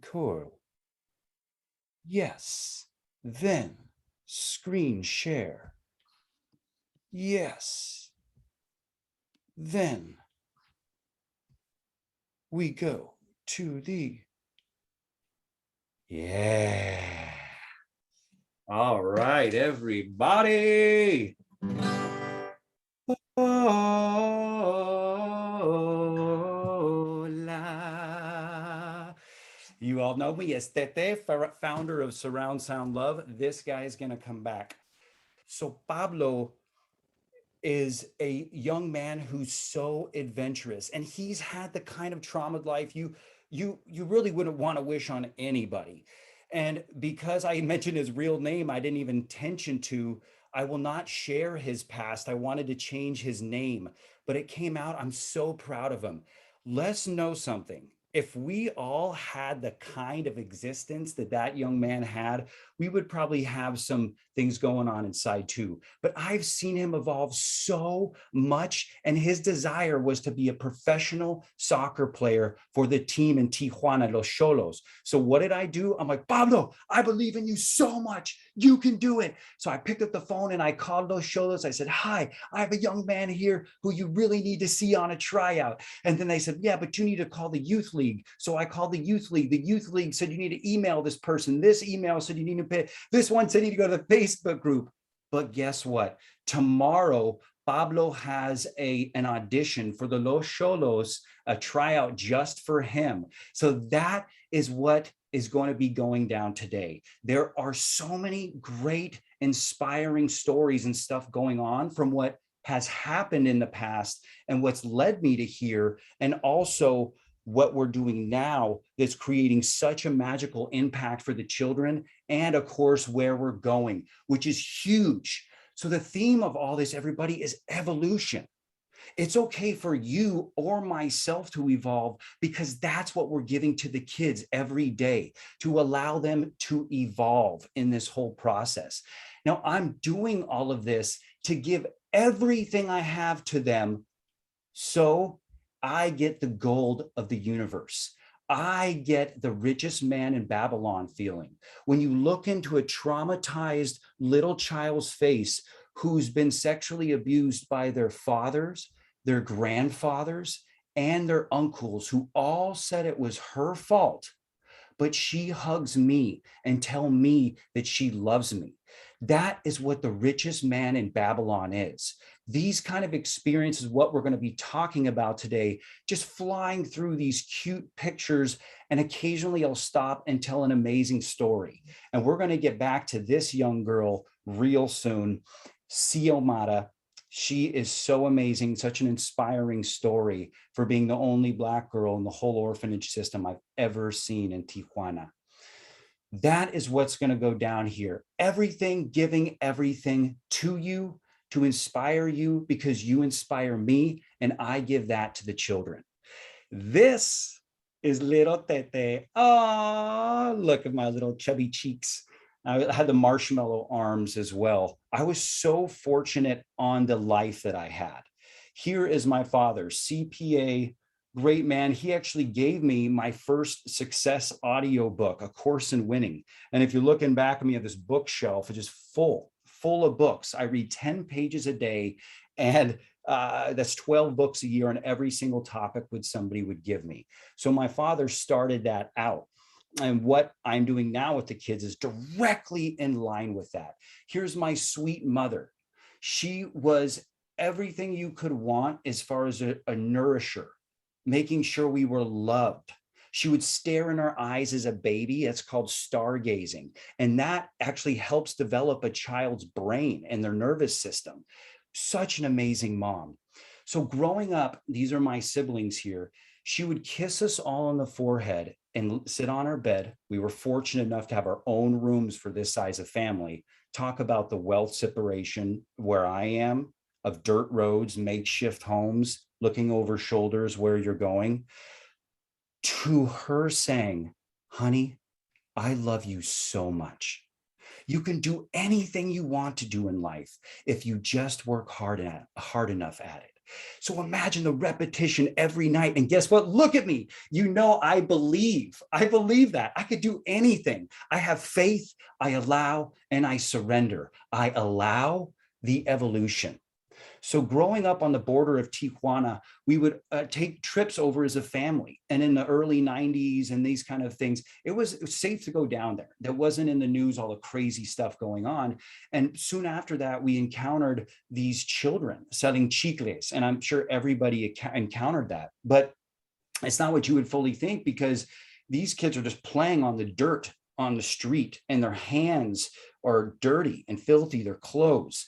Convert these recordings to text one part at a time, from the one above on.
Cool. Yes. Then screen share. Yes. Then we go to the. Yeah. All right, everybody. Hola. You all know me as Tete, founder of Surround Sound Love. This guy is going to come back. So Pablo is a young man who's so adventurous, and he's had the kind of traumaed life you really wouldn't want to wish on anybody. And because I mentioned his real name, I didn't even intention to. I will not share his past. I wanted to change his name, but it came out. I'm so proud of him. Let's know something. If we all had the kind of existence that that young man had, we would probably have some things going on inside too. But I've seen him evolve so much, and his desire was to be a professional soccer player for the team in Tijuana, Los Xolos. So what did I do? I'm like, Pablo, I believe in you so much. You can do it. So I picked up the phone and I called Los Xolos. I said, hi, I have a young man here who you really need to see on a tryout. And then they said, yeah, but you need to call the youth league. So I called the youth league. The youth league said, you need to email this person. This email said, you need to pay. This one said, you need to go to the Facebook group. But guess what? Tomorrow, Pablo has an audition for the Los Xolos, a tryout just for him. So that is what is going to be going down today. There are so many great, inspiring stories and stuff going on from what has happened in the past and what's led me to here, and also what we're doing now that's creating such a magical impact for the children, and of course where we're going, which is huge. So the theme of all this, everybody, is evolution. It's okay for you or myself to evolve, because that's what we're giving to the kids every day, to allow them to evolve in this whole process. Now, I'm doing all of this to give everything I have to them, so I get the gold of the universe. I get the richest man in Babylon feeling. When you look into a traumatized little child's face who's been sexually abused by their fathers, their grandfathers, and their uncles, who all said it was her fault, but she hugs me and tell me that she loves me. That is what the richest man in Babylon is. These kind of experiences, what we're going to be talking about today, just flying through these cute pictures, and occasionally I'll stop and tell an amazing story. And we're going to get back to this young girl real soon, Xiomara. She is so amazing, such an inspiring story for being the only Black girl in the whole orphanage system I've ever seen in Tijuana. That is what's going to go down here. Everything, giving everything to you to inspire you, because you inspire me, and I give that to the children. This is little Tete. Oh, look at my little chubby cheeks. I had the marshmallow arms as well. I was so fortunate on the life that I had. Here is my father, CPA, great man. He actually gave me my first success audio book, A Course in Winning. And if you're looking back at me at this bookshelf, it's just full of books. I read 10 pages a day, and that's 12 books a year on every single topic which somebody would give me. So my father started that out. And what I'm doing now with the kids is directly in line with that. Here's my sweet mother. She was everything you could want as far as a nourisher, making sure we were loved. She would stare in our eyes as a baby. It's called stargazing. And that actually helps develop a child's brain and their nervous system. Such an amazing mom. So growing up, these are my siblings here. She would kiss us all on the forehead and sit on our bed. We were fortunate enough to have our own rooms for this size of family. Talk about the wealth separation where I am, of dirt roads, makeshift homes, looking over shoulders where you're going, to her saying, honey, I love you so much. You can do anything you want to do in life if you just work hard enough at it. So imagine the repetition every night. And guess what? Look at me. You know, I believe. I believe that I could do anything. I have faith. I allow and I surrender. I allow the evolution. So growing up on the border of Tijuana, we would take trips over as a family. And in the early 90s and these kind of things, it was safe to go down there. There wasn't in the news all the crazy stuff going on. And soon after that, we encountered these children selling chicles. And I'm sure everybody encountered that. But it's not what you would fully think, because these kids are just playing on the dirt on the street, and their hands are dirty and filthy, their clothes.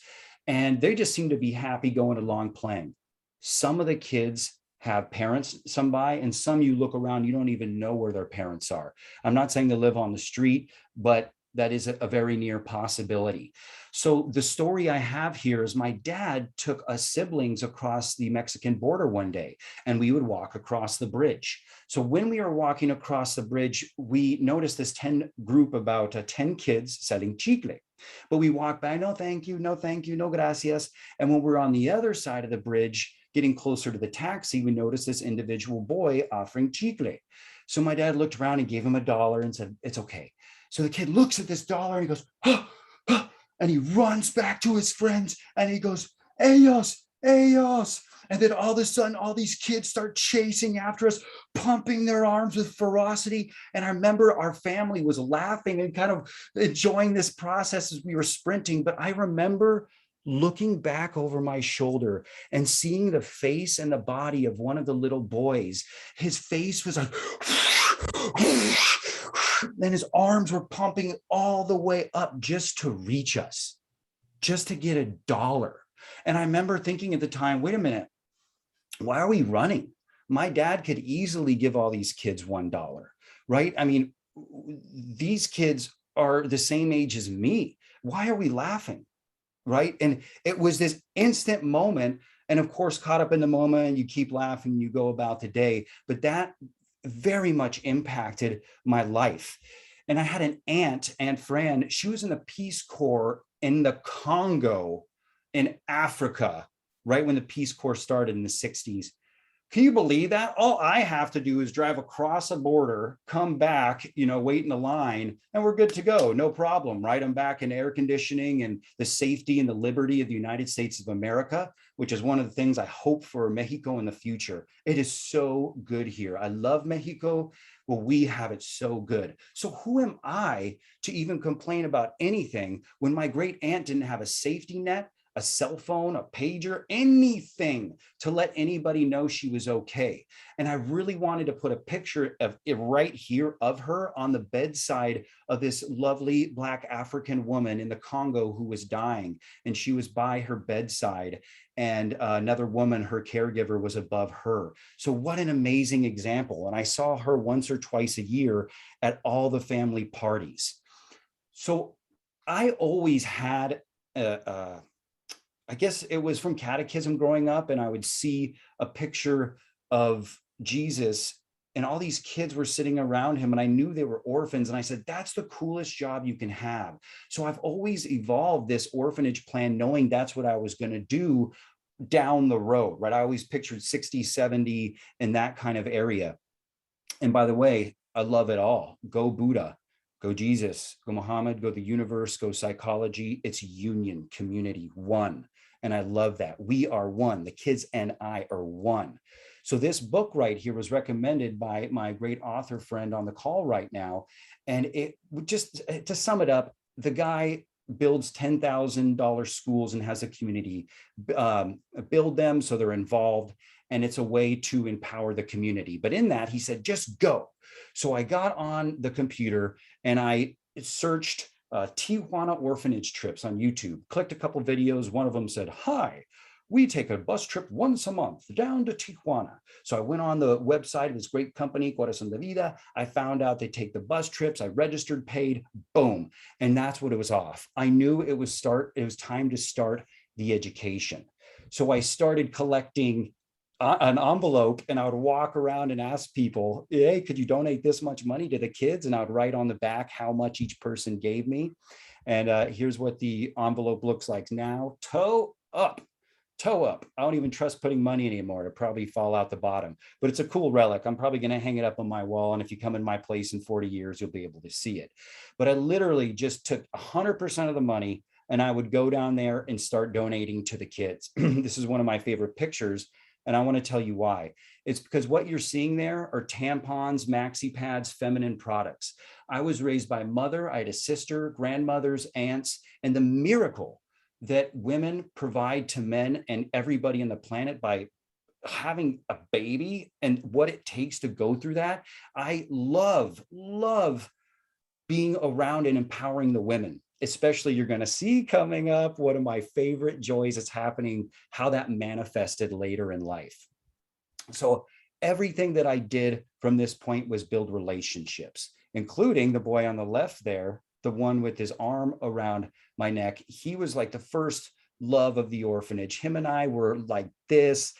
And they just seem to be happy going along playing. Some of the kids have parents, some by, and some you look around, you don't even know where their parents are. I'm not saying they live on the street, but that is a very near possibility. So the story I have here is my dad took us siblings across the Mexican border one day, and we would walk across the bridge. So when we were walking across the bridge, we noticed this 10 group, about 10 kids selling chicle. But we walked by, no, thank you, no, thank you, no, gracias. And when we're on the other side of the bridge, getting closer to the taxi, we noticed this individual boy offering chicle. So my dad looked around and gave him $1 and said, it's okay. So the kid looks at this dollar and he goes, ah, ah, and he runs back to his friends and he goes, ellos, ellos. And then all of a sudden, all these kids start chasing after us, pumping their arms with ferocity. And I remember our family was laughing and kind of enjoying this process as we were sprinting. But I remember looking back over my shoulder and seeing the face and the body of one of the little boys. His face was like, and his arms were pumping all the way up just to reach us, just to get $1. And I remember thinking at the time, wait a minute, why are we running? My dad could easily give all these kids $1, right? I mean, these kids are the same age as me. Why are we laughing, right? And it was this instant moment. And of course, caught up in the moment, you keep laughing, you go about the day. But that very much impacted my life. And I had an Aunt Fran. She was in the Peace Corps in the Congo in Africa, right when the Peace Corps started in the 60s. Can you believe that? All I have to do is drive across a border, come back, wait in the line, and we're good to go. No problem, right? I'm back in air conditioning and the safety and the liberty of the United States of America, which is one of the things I hope for Mexico in the future. It is so good here. I love Mexico. Well, we have it so good. So who am I to even complain about anything when my great aunt didn't have a safety net, a cell phone, a pager, anything to let anybody know she was okay? And I really wanted to put a picture of it right here of her on the bedside of this lovely Black African woman in the Congo who was dying. And she was by her bedside, and another woman, her caregiver, was above her. So what an amazing example. And I saw her once or twice a year at all the family parties. So I always had I guess it was from catechism growing up, and I would see a picture of Jesus and all these kids were sitting around him, and I knew they were orphans. And I said, that's the coolest job you can have. So I've always evolved this orphanage plan, knowing that's what I was going to do down the road, right? I always pictured 60, 70 in that kind of area. And by the way, I love it all. Go Buddha, go Jesus, go Muhammad, go the universe, go psychology. It's union, community, one. And I love that. We are one. The kids and I are one. So this book right here was recommended by my great author friend on the call right now. And it just, to sum it up, the guy builds $10,000 schools and has a community, build them so they're involved. And it's a way to empower the community. But in that, he said, just go. So I got on the computer and I searched Tijuana orphanage trips on YouTube, clicked a couple of videos. One of them said, hi, we take a bus trip once a month down to Tijuana. So I went on the website of this great company, Corazon de Vida. I found out they take the bus trips. I registered, paid, boom. And that's what it was off. I knew it was time to start the education. So I started collecting an envelope, and I would walk around and ask people, hey, could you donate this much money to the kids? And I would write on the back how much each person gave me. And here's what the envelope looks like now. Toe up toe up. I don't even trust putting money anymore. It'll probably fall out the bottom, but it's a cool relic. I'm probably going to hang it up on my wall. And if you come in my place in 40 years, you'll be able to see it. But I literally just took 100% of the money and I would go down there and start donating to the kids. This is one of my favorite pictures. And I want to tell you why. It's because what you're seeing there are tampons, maxi pads, feminine products. I was raised by a mother. I had a sister, grandmothers, aunts, and the miracle that women provide to men and everybody on the planet by having a baby and what it takes to go through that. I love being around and empowering the women. Especially, you're going to see coming up one of my favorite joys that's happening, how that manifested later in life. So everything that I did from this point was build relationships, including the boy on the left there, the one with his arm around my neck. He was like the first love of the orphanage. Him and I were like this,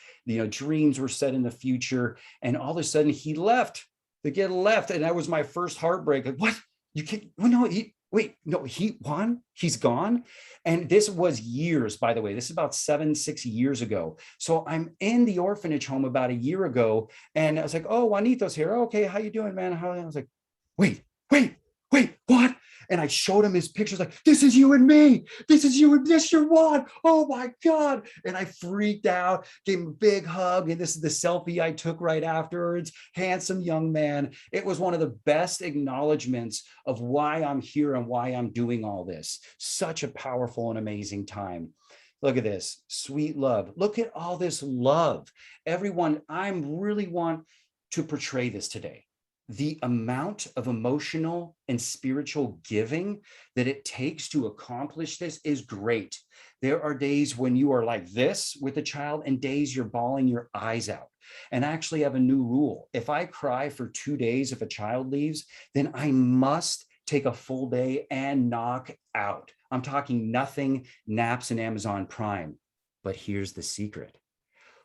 dreams were set in the future. And all of a sudden he left. The kid left. And that was my first heartbreak. Like, what? You can't, well, no, wait, no, he won, he's gone. And this was years, by the way, this is about 6 years ago. So I'm in the orphanage home about a year ago. And I was like, oh, Juanito's here. Okay, how you doing, man? I was like, wait, what? And I showed him his pictures, like, this is you and me. This is you and this, you're one. Oh my God. And I freaked out, gave him a big hug. And this is the selfie I took right afterwards. Handsome young man. It was one of the best acknowledgements of why I'm here and why I'm doing all this. Such a powerful and amazing time. Look at this, sweet love. Look at all this love. Everyone, I really want to portray this today. The amount of emotional and spiritual giving that it takes to accomplish this is great. There are days when you are like this with a child and days you're bawling your eyes out. And I actually have a new rule. If I cry for 2 days if a child leaves, then I must take a full day and knock out. I'm talking nothing, naps and Amazon Prime. But here's the secret.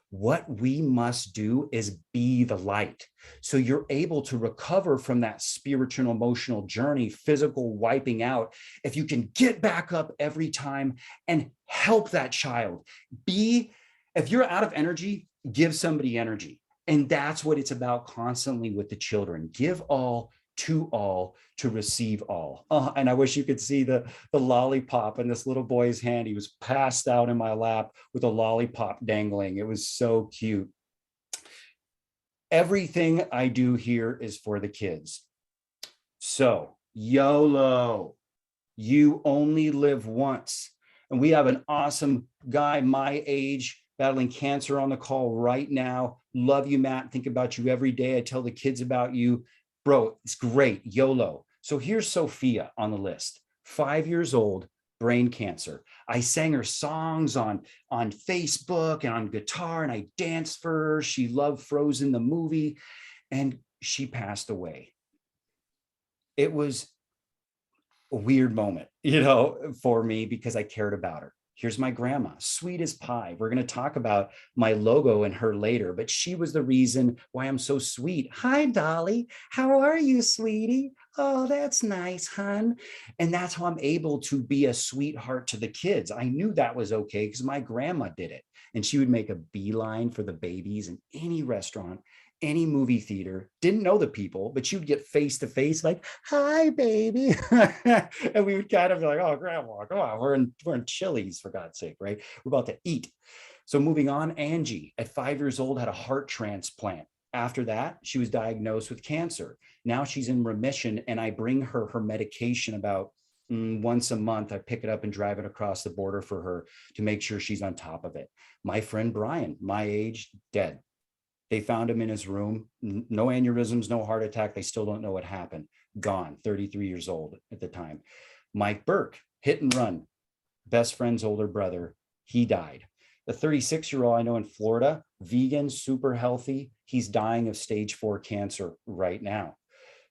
What we must do is be the light. So you're able to recover from that spiritual, emotional journey, physical wiping out. If you can get back up every time and help that child if you're out of energy, give somebody energy. And that's what it's about constantly with the children. Give all to receive all. And I wish you could see the lollipop in this little boy's hand. He was passed out in my lap with a lollipop dangling. It was so cute. Everything I do here is for the kids. So YOLO, you only live once. And we have an awesome guy my age battling cancer on the call right now. Love you, Matt. Think about you every day. I tell the kids about you. Bro, it's great, YOLO. So here's Sophia on the list, 5 years old, brain cancer. I sang her songs on Facebook and on guitar, and I danced for her. She loved Frozen, the movie, and she passed away. It was a weird moment, for me because I cared about her. Here's my grandma, sweet as pie. We're going to talk about my logo and her later, but she was the reason why I'm so sweet. Hi, Dolly. How are you, sweetie? Oh, that's nice, hon. And that's how I'm able to be a sweetheart to the kids. I knew that was okay because my grandma did it. And she would make a beeline for the babies in any restaurant, any movie theater, didn't know the people, but you'd get face to face like, hi, baby. And we would kind of be like, oh, grandma, come on, we're in Chili's, for God's sake, right? We're about to eat. So moving on, Angie at 5 years old had a heart transplant. After that, she was diagnosed with cancer. Now she's in remission, and I bring her medication about once a month. I pick it up and drive it across the border for her to make sure she's on top of it. My friend Brian, my age, dead. They found him in his room, no aneurysms, no heart attack. They still don't know what happened. Gone, 33 years old at the time. Mike Burke, hit and run, best friend's older brother, he died. The 36-year-old I know in Florida, vegan, super healthy. He's dying of stage 4 cancer right now.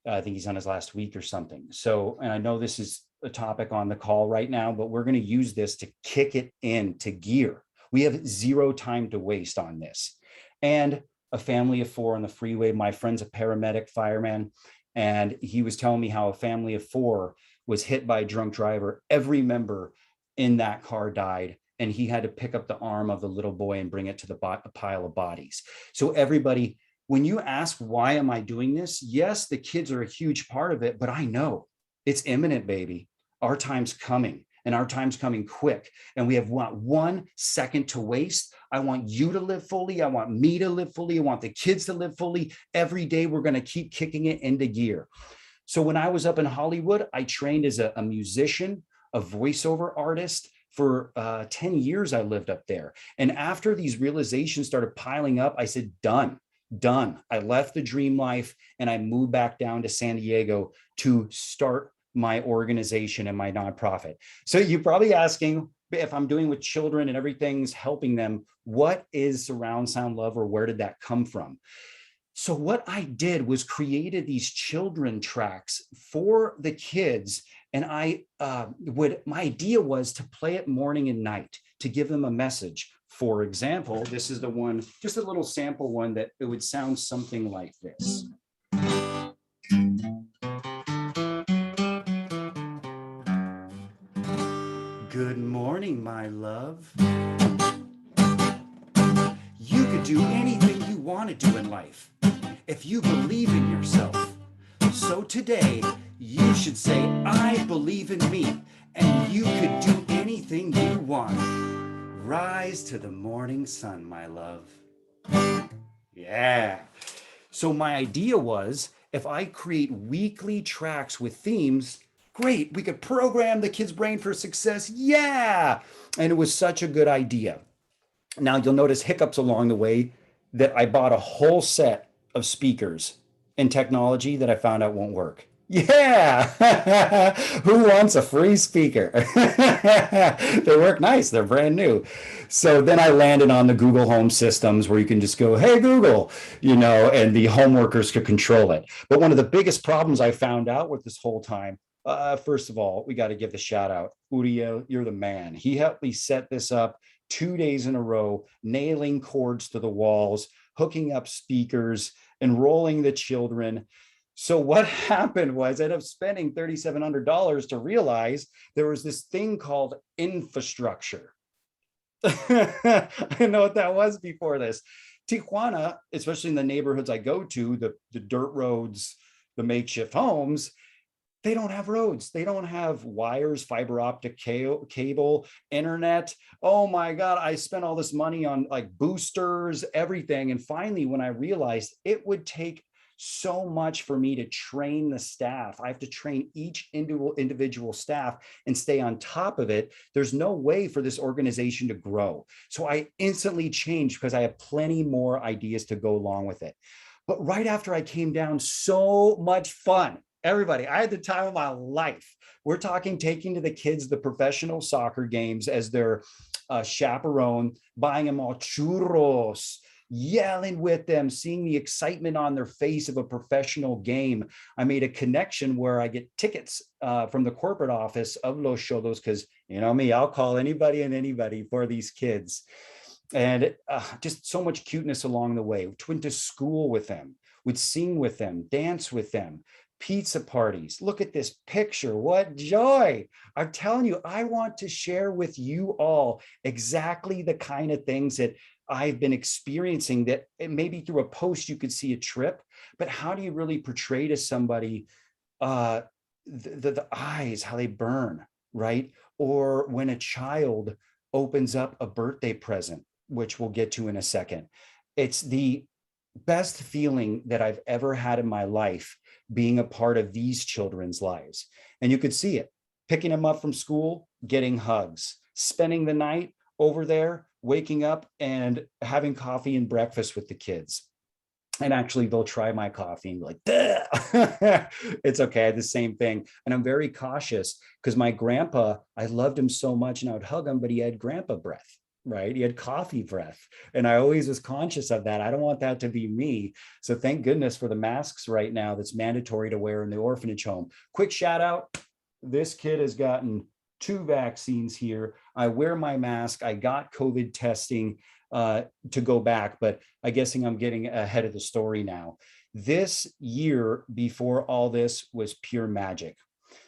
I think he's on his last week or something. So, and I know this is a topic on the call right now, but we're going to use this to kick it into gear. We have zero time to waste on this. And a family of 4 on the freeway. My friend's a paramedic fireman, and he was telling me how a family of 4 was hit by a drunk driver. Every member in that car died, and he had to pick up the arm of the little boy and bring it to the pile of bodies. So everybody, when you ask, why am I doing this? Yes, the kids are a huge part of it, but I know it's imminent, baby. Our time's coming, and our time's coming quick. And we have 1 second to waste. I want you to live fully. I want me to live fully. I want the kids to live fully. Every day we're going to keep kicking it into gear. So when I was up in Hollywood, I trained as a musician, a voiceover artist. For 10 years, I lived up there. And after these realizations started piling up, I said, done. I left the dream life and I moved back down to San Diego to start my organization and my nonprofit. So you're probably asking, if I'm doing with children and everything's helping them, what is Surround Sound Love, or where did that come from? So what I did was created these children tracks for the kids. And my idea was to play it morning and night to give them a message. For example, this is the one, just a little sample one that it would sound something like this. Good morning, my love. You could do anything you want to do in life if you believe in yourself. So today, you should say, I believe in me, and you could do anything you want. Rise to the morning sun, my love. Yeah. So my idea was, if I create weekly tracks with themes, great, we could program the kid's brain for success. Yeah. And it was such a good idea. Now you'll notice hiccups along the way, that I bought a whole set of speakers and technology that I found out won't work. Yeah. Who wants a free speaker? They work nice. They're brand new. So then I landed on the Google Home systems, where you can just go, hey, Google, and the home workers could control it. But one of the biggest problems I found out with this whole time, first of all, we got to give the shout out. Uriel, you're the man. He helped me set this up 2 days in a row, nailing cords to the walls, hooking up speakers, enrolling the children. So what happened was I ended up spending $3,700 to realize there was this thing called infrastructure. I didn't know what that was before this. Tijuana, especially in the neighborhoods I go to, the dirt roads, the makeshift homes, they don't have roads. They don't have wires, fiber optic cable, internet. Oh my God, I spent all this money on like boosters, everything. And finally, when I realized it would take so much for me to train the staff, I have to train each individual staff and stay on top of it. There's no way for this organization to grow. So I instantly changed, because I have plenty more ideas to go along with it. But right after I came down, so much fun. Everybody, I had the time of my life. We're talking taking to the kids the professional soccer games as their chaperone, buying them all churros, yelling with them, seeing the excitement on their face of a professional game. I made a connection where I get tickets from the corporate office of Los Cholos, because you know me, I'll call anybody and anybody for these kids. And just so much cuteness along the way. Went to school with them, would sing with them, dance with them. Pizza parties. Look at this picture. What joy. I'm telling you, I want to share with you all exactly the kind of things that I've been experiencing, that maybe through a post you could see a trip, but how do you really portray to somebody the eyes, how they burn, right? Or when a child opens up a birthday present, which we'll get to in a second. It's the best feeling that I've ever had in my life, being a part of these children's lives. And you could see it, picking them up from school, getting hugs, spending the night over there, waking up and having coffee and breakfast with the kids. And actually they'll try my coffee and be like, it's okay, I had the same thing. And I'm very cautious, because my grandpa, I loved him so much and I would hug him, but he had grandpa breath. Right? He had coffee breath. And I always was conscious of that. I don't want that to be me. So thank goodness for the masks right now that's mandatory to wear in the orphanage home. Quick shout out. This kid has gotten 2 vaccines here. I wear my mask. I got COVID testing to go back, but I'm guessing I'm getting ahead of the story now. This year before all this was pure magic.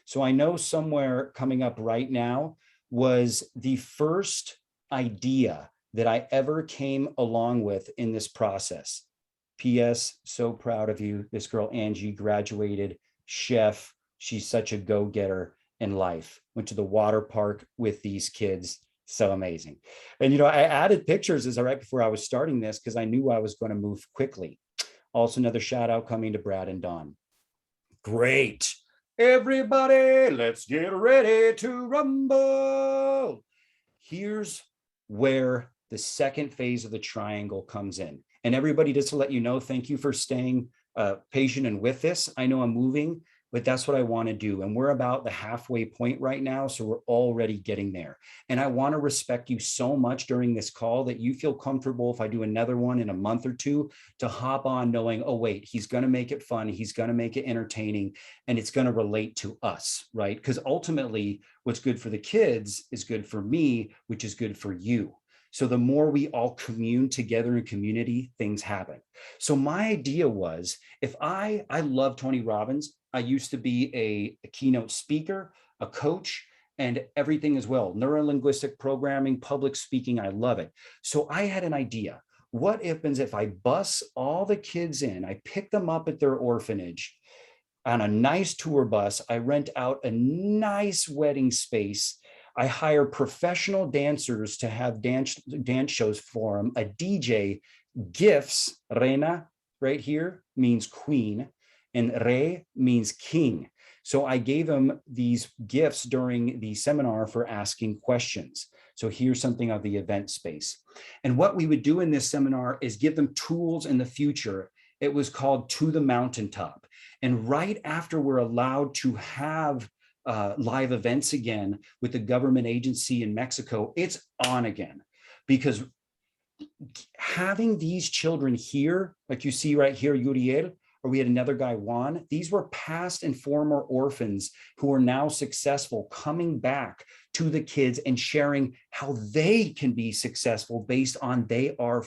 So I know somewhere coming up right now was the first idea that I ever came along with in this process. P.S. So proud of you. This girl, Angie, graduated chef. She's such a go-getter in life. Went to the water park with these kids. So amazing. And, I added pictures as right before I was starting this because I knew I was going to move quickly. Also, another shout out coming to Brad and Don. Great. Everybody, let's get ready to rumble. Here's where the second phase of the triangle comes in. And everybody, just to let you know, thank you for staying patient and with this. I know I'm moving, but that's what I want to do. And we're about the halfway point right now. So we're already getting there. And I want to respect you so much during this call that you feel comfortable if I do another one in a month or two to hop on knowing, oh, wait, he's going to make it fun. He's going to make it entertaining and it's going to relate to us, right? Because ultimately what's good for the kids is good for me, which is good for you. So the more we all commune together in community, things happen. So my idea was, if I love Tony Robbins. I used to be a keynote speaker, a coach, and everything as well. Neurolinguistic programming, public speaking, I love it. So I had an idea. What happens if I bus all the kids in, I pick them up at their orphanage on a nice tour bus, I rent out a nice wedding space, I hire professional dancers to have dance shows for them, a DJ, gifts, reina, right here, means queen, and re means king. So I gave them these gifts during the seminar for asking questions. So here's something of the event space. And what we would do in this seminar is give them tools in the future. It was called To the Mountaintop. And right after we're allowed to have live events again with the government agency in Mexico, it's on again. Because having these children here, like you see right here, Uriel, or we had another guy, Juan, these were past and former orphans who are now successful, coming back to the kids and sharing how they can be successful based on they are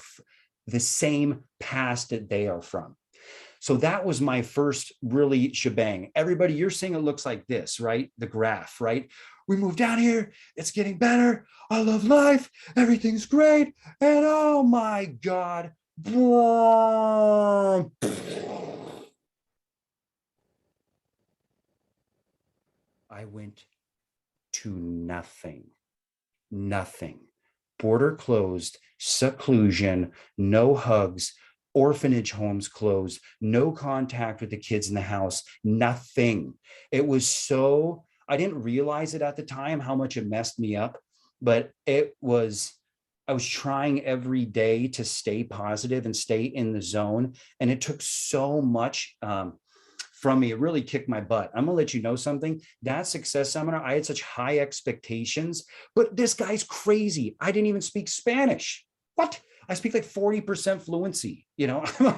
the same past that they are from. So that was my first really shebang. Everybody, you're saying it looks like this, right? The graph, right? We moved down here, it's getting better. I love life, everything's great. And oh my God, I went to nothing. Border closed, seclusion, no hugs, orphanage homes closed, no contact with the kids in the house, nothing. It was so, I didn't realize it at the time how much it messed me up, but I was trying every day to stay positive and stay in the zone. And it took so much from me. It really kicked my butt. I'm gonna let you know something. That success seminar, I had such high expectations, but this guy's crazy. I didn't even speak Spanish. What? I speak like 40% fluency. I don't know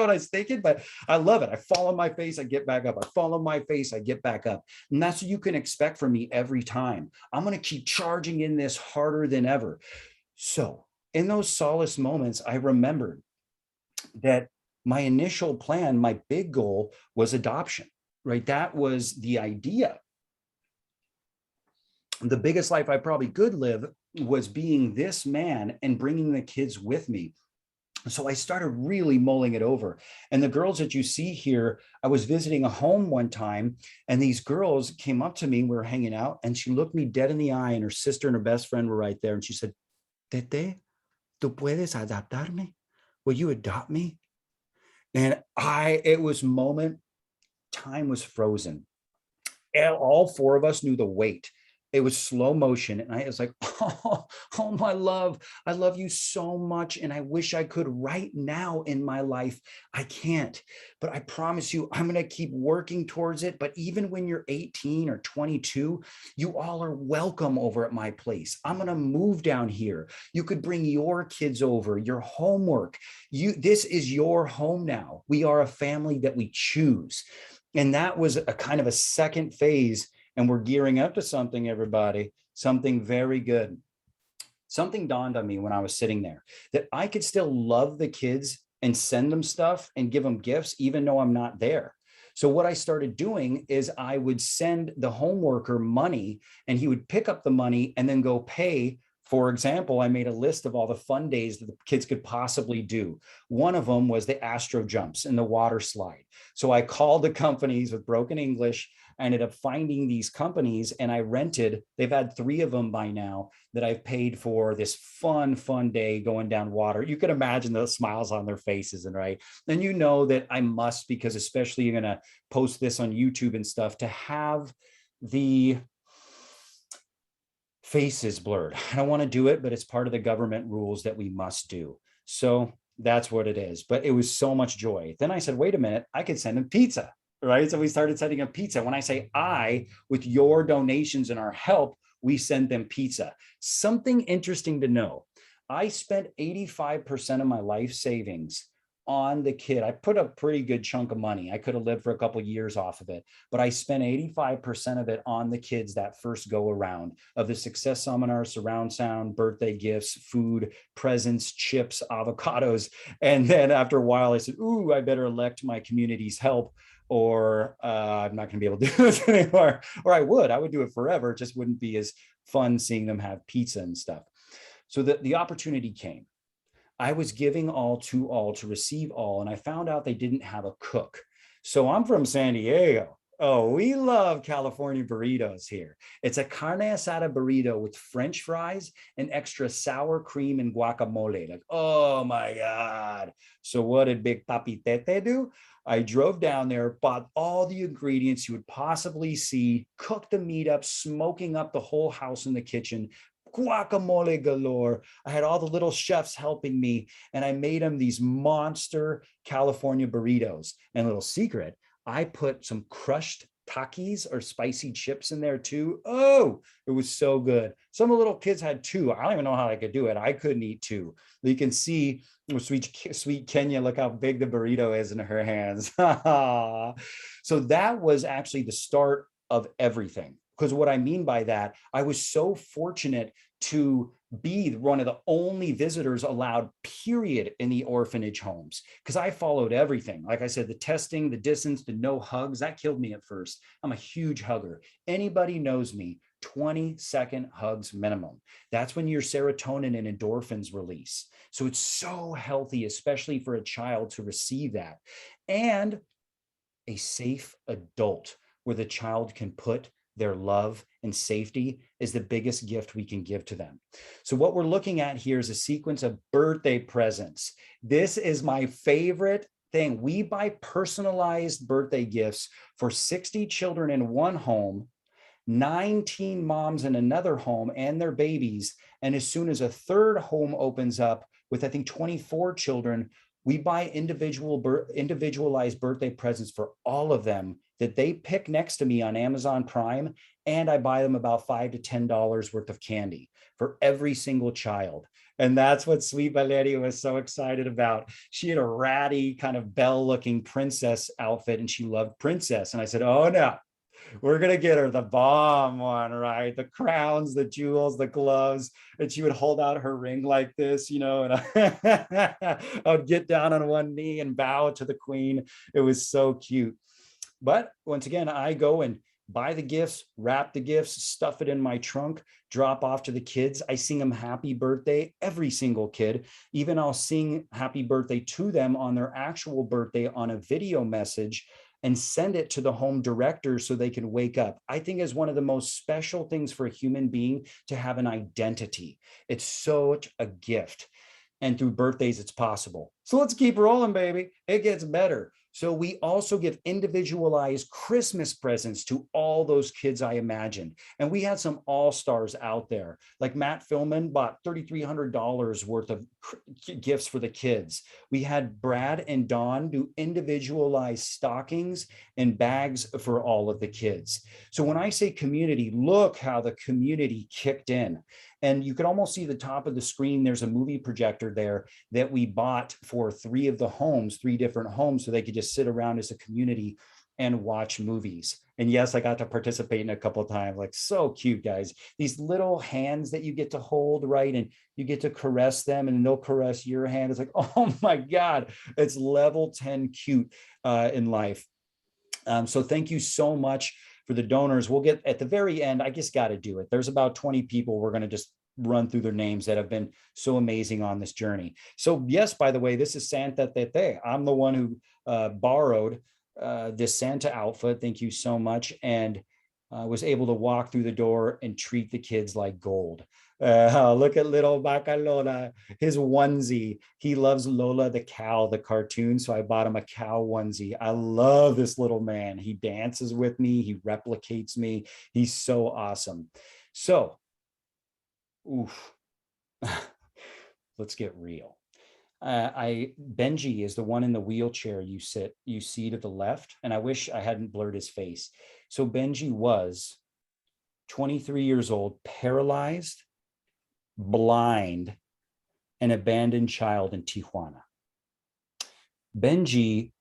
what I was thinking, but I love it. I fall on my face, I get back up. I fall on my face, I get back up. And that's what you can expect from me every time. I'm going to keep charging in this harder than ever. So in those solace moments, I remembered that my initial plan, my big goal was adoption, right? That was the idea. The biggest life I probably could live was being this man and bringing the kids with me. So I started really mulling it over. And the girls that you see here, I was visiting a home one time, and these girls came up to me, we were hanging out, and she looked me dead in the eye, and her sister and her best friend were right there. And she said, Tete, ¿tú puedes adoptarme? Will you adopt me? And it was moment, time was frozen. And all four of us knew the weight. It was slow motion. And I was like, oh, my love, I love you so much. And I wish I could right now in my life. I can't, but I promise you, I'm going to keep working towards it. But even when you're 18 or 22, you all are welcome over at my place. I'm going to move down here. You could bring your kids over, your homework. This is your home now. We are a family that we choose. And that was a kind of a second phase. And we're gearing up to something, everybody, something very good. Something dawned on me when I was sitting there, that I could still love the kids and send them stuff and give them gifts, even though I'm not there. So what I started doing is I would send the home worker money, and he would pick up the money and then go pay For example, I made a list of all the fun days that the kids could possibly do. One of them was the Astro jumps and the water slide. So I called the companies with broken English. I ended up finding these companies and I rented, they've had 3 of them by now that I've paid for this fun day going down water. You can imagine the smiles on their faces, and right. And you know that I must, because especially you're going to post this on YouTube and stuff, to have the faces blurred. I don't want to do it, but it's part of the government rules that we must do. So that's what it is. But it was so much joy. Then I said, wait a minute, I could send them pizza, right? So we started sending them pizza. When I say I, with your donations and our help, we send them pizza. Something interesting to know. I spent 85% of my life savings on the kid. I put a pretty good chunk of money. I could have lived for a couple of years off of it, but I spent 85% of it on the kids that first go around of the success seminar, surround sound, birthday gifts, food, presents, chips, avocados. And then after a while, I said, ooh, I better elect my community's help, or I'm not going to be able to do this anymore. Or I would do it forever. It just wouldn't be as fun seeing them have pizza and stuff. So the opportunity came. I was giving all to receive all, and I found out they didn't have a cook. So I'm from San Diego. Oh, we love California burritos here. It's a carne asada burrito with French fries and extra sour cream and guacamole. Like, oh my God. So what did Big Papi Tete do? I drove down there, bought all the ingredients you would possibly see, cooked the meat up, smoking up the whole house in the kitchen, guacamole galore. I had all the little chefs helping me, and I made them these monster California burritos. And a little secret, I put some crushed Takis or spicy chips in there too. Oh, it was so good. Some of the little kids had 2. I don't even know how I could do it. I couldn't eat 2. You can see sweet Kenya, look how big the burrito is in her hands. So that was actually the start of everything. Because what I mean by that, I was so fortunate to be one of the only visitors allowed, period, in the orphanage homes, because I followed everything. Like I said, the testing, the distance, the no hugs, that killed me at first. I'm a huge hugger. Anybody knows me, 20-second hugs minimum. That's when your serotonin and endorphins release. So it's so healthy, especially for a child, to receive that. And a safe adult where the child can put their love and safety is the biggest gift we can give to them. So what we're looking at here is a sequence of birthday presents. This is my favorite thing. We buy personalized birthday gifts for 60 children in one home, 19 moms in another home and their babies. And as soon as a third home opens up with, I think, 24 children, we buy individualized birthday presents for all of them that they pick next to me on Amazon Prime. And I buy them about $5 to $10 worth of candy for every single child. And that's what Sweet Valeria was so excited about. She had a ratty kind of Belle looking princess outfit, and she loved princess. And I said, oh no, we're going to get her the bomb one, right? The crowns, the jewels, the gloves. And she would hold out her ring like this, and I would get down on one knee and bow to the queen. It was so cute. But once again, I go and buy the gifts, wrap the gifts, stuff it in my trunk, drop off to the kids. I sing them happy birthday, every single kid. Even I'll sing happy birthday to them on their actual birthday on a video message and send it to the home director so they can wake up. I think is one of the most special things for a human being to have an identity. It's such a gift. And through birthdays, it's possible. So let's keep rolling, baby. It gets better. So we also give individualized Christmas presents to all those kids I imagined. And we had some all-stars out there. Like Matt Philman bought $3,300 worth of gifts for the kids. We had Brad and Dawn do individualized stockings and bags for all of the kids. So when I say community, look how the community kicked in. And you can almost see the top of the screen. There's a movie projector there that we bought for 3 of the homes, 3 different homes, so they could just sit around as a community and watch movies. And yes, I got to participate in a couple of times. Like, so cute, guys. These little hands that you get to hold, right? And you get to caress them and they'll caress your hand. It's like, oh my God, it's level 10 cute in life. So thank you so much for the donors. We'll get at the very end. I just got to do it. There's about 20 people. We're going to just run through their names that have been so amazing on this journey. So yes, by the way, this is Santa Tete. I'm the one who borrowed this Santa outfit. Thank you so much. And was able to walk through the door and treat the kids like gold. Look at little Bacalola, his onesie. He loves Lola the cow, the cartoon. So I bought him a cow onesie. I love this little man. He dances with me. He replicates me. He's so awesome. So, oof. Let's get real. Benji is the one in the wheelchair you see to the left, and I wish I hadn't blurred his face. So Benji was 23 years old, paralyzed, blind, an abandoned child in Tijuana. Benji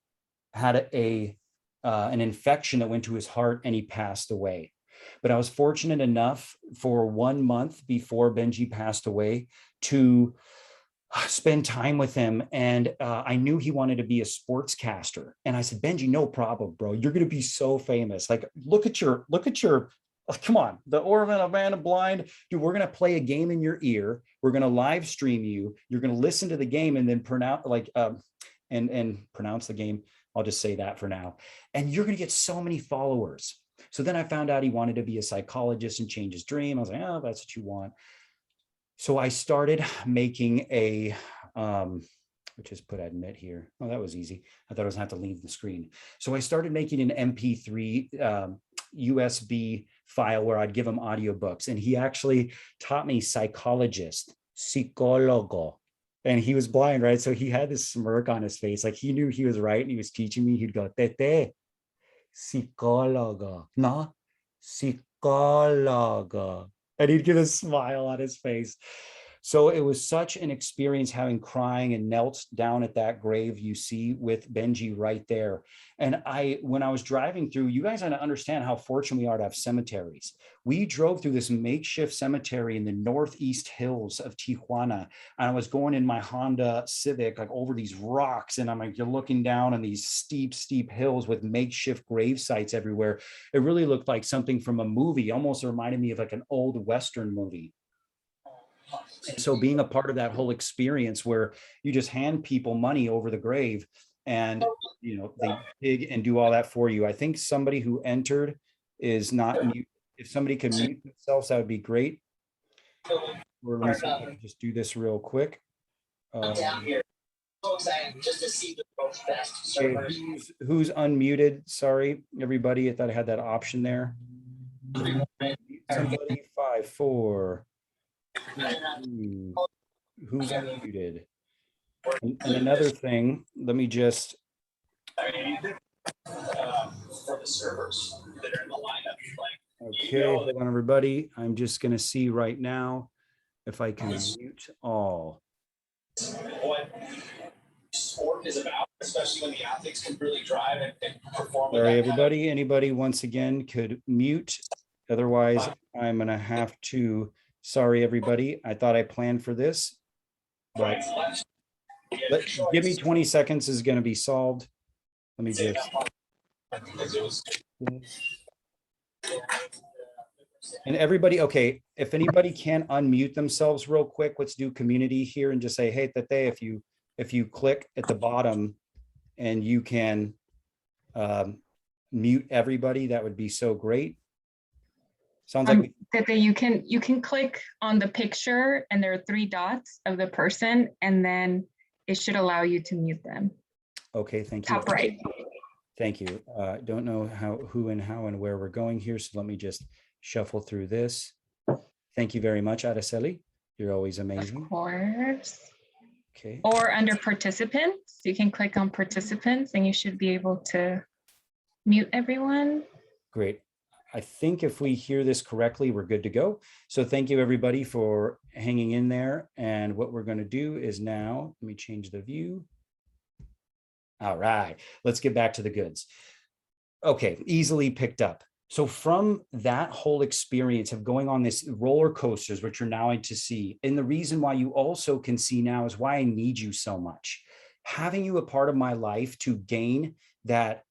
had an infection that went to his heart and he passed away. But I was fortunate enough for 1 month before Benji passed away to spend time with him. And I knew he wanted to be a sportscaster. And I said, Benji, no problem, bro. You're going to be so famous. Like, look at your, come on, the Orphan Abandoned Blind, dude, we're going to play a game in your ear. We're going to live stream you. You're going to listen to the game and then pronounce pronounce the game. I'll just say that for now. And you're going to get so many followers. So then I found out he wanted to be a psychologist and change his dream. I was like, oh, that's what you want. So I started making which is put admit here. Oh, that was easy. I thought I was going to have to leave the screen. So I started making an MP3 USB file where I'd give him audiobooks. And he actually taught me psychologist, psicólogo. And he was blind, right? So he had this smirk on his face. Like he knew he was right and he was teaching me. He'd go, Tete, psicólogo, no, psicólogo. And he'd get a smile on his face. So it was such an experience having crying and knelt down at that grave you see with Benji right there. And when I was driving through, you guys gotta understand how fortunate we are to have cemeteries. We drove through this makeshift cemetery in the northeast hills of Tijuana. And I was going in my Honda Civic, like over these rocks. And I'm like, you're looking down on these steep, steep hills with makeshift grave sites everywhere. It really looked like something from a movie, almost reminded me of like an old Western movie. And so being a part of that whole experience where you just hand people money over the grave and they dig and do all that for you. I think somebody who entered is not mute. If somebody can mute themselves, that would be great. Or let me see if I can just do this real quick. Okay, who's unmuted? Sorry, everybody. I thought I had that option there. Somebody 5, 4. Who's unmuted? And another thing, let me just for the servers that are in the lineup. Okay, hold on, everybody. I'm just going to see right now if I can mute all. What sport is about, especially when the athletes can really drive and perform. Sorry, everybody. Anybody once again could mute. Otherwise, I'm going to have to. Sorry, everybody. I thought I planned for this, but give me 20 seconds is going to be solved. Let me just. And everybody, okay, if anybody can unmute themselves real quick, let's do community here and just say, hey, Tete, if you click at the bottom and you can mute everybody, that would be so great. Sounds like Tete, you can click on the picture and there are 3 dots of the person and then it should allow you to mute them. Okay, thank you. Top right. Thank you. Don't know who and how and where we're going here, so let me just shuffle through this. Thank you very much, Araceli. You're always amazing. Of course. Okay. Or under participants, you can click on participants and you should be able to mute everyone. Great. I think if we hear this correctly, we're good to go. So thank you everybody for hanging in there. And what we're going to do is now, let me change the view. All right, let's get back to the goods. Okay, easily picked up. So from that whole experience of going on this roller coasters, which you're now to see, and the reason why you also can see now is why I need you so much. Having you a part of my life to gain that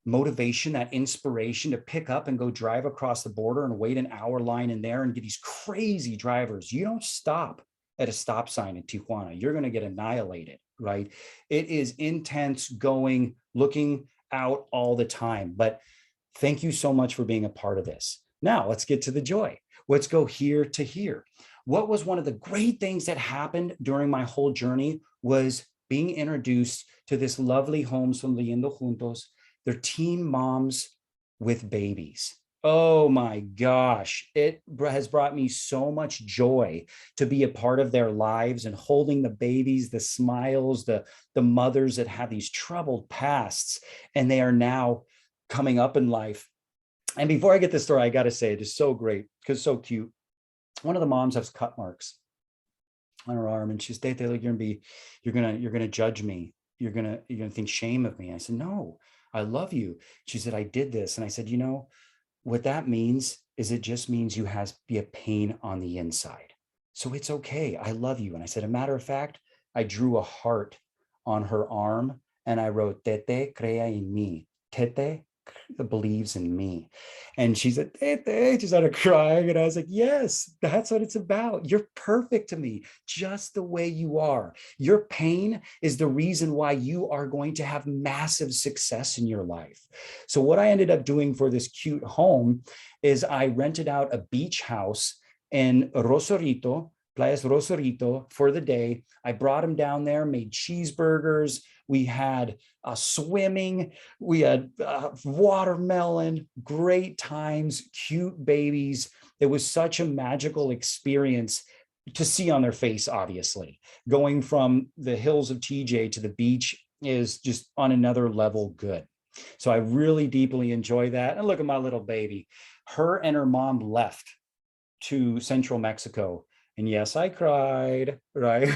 motivation, that inspiration to pick up and go drive across the border and wait an hour line in there and get these crazy drivers. You don't stop at a stop sign in Tijuana. You're going to get annihilated, right? It is intense going, looking out all the time. But thank you so much for being a part of this. Now let's get to the joy. Let's go here to here. What was one of the great things that happened during my whole journey was being introduced to this lovely homes from Leyendo Juntos. They're teen moms with babies. Oh my gosh, it has brought me so much joy to be a part of their lives and holding the babies, the smiles, the mothers that have these troubled pasts, and they are now coming up in life. And before I get this story, I got to say it is so great because it's so cute. One of the moms has cut marks on her arm, and she's like, you're gonna judge me. You're gonna think shame of me. I said, no, I love you. She said, I did this. And I said, you know, what that means is it just means you has be a pain on the inside. So it's okay. I love you. And I said, a matter of fact, I drew a heart on her arm and I wrote, Tete crea en mí. Tete believes in me. And she said, Tete, she started crying. And I was like, yes, that's what it's about. You're perfect to me, just the way you are. Your pain is the reason why you are going to have massive success in your life. So what I ended up doing for this cute home is I rented out a beach house in Rosarito, Playas Rosarito, for the day. I brought him down there, made cheeseburgers. We had swimming, we had watermelon, great times, cute babies. It was such a magical experience to see on their face, obviously. Going from the hills of TJ to the beach is just on another level good. So I really deeply enjoy that. And look at my little baby. Her and her mom left to Central Mexico. And yes, I cried, right?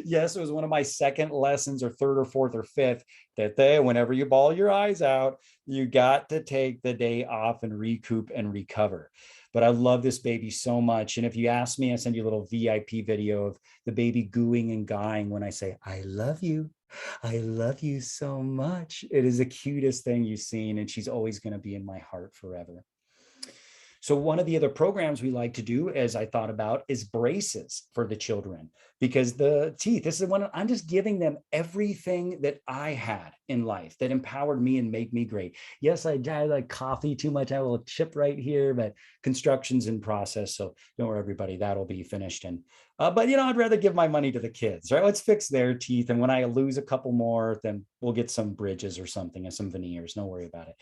Yes, it was one of my second lessons or third or fourth or fifth that whenever you bawl your eyes out, you got to take the day off and recoup and recover. But I love this baby so much. And if you ask me, I send you a little VIP video of the baby gooing and guying when I say, I love you. I love you so much. It is the cutest thing you've seen. And she's always going to be in my heart forever. So one of the other programs we like to do, as I thought about, is braces for the children, because the teeth, this is one, I'm just giving them everything that I had in life that empowered me and made me great. Yes, I like coffee too much. I have a little chip right here, but construction's in process. So don't worry, everybody, that'll be finished. And but I'd rather give my money to the kids, right? Let's fix their teeth. And when I lose a couple more, then we'll get some bridges or something and some veneers. Don't worry about it.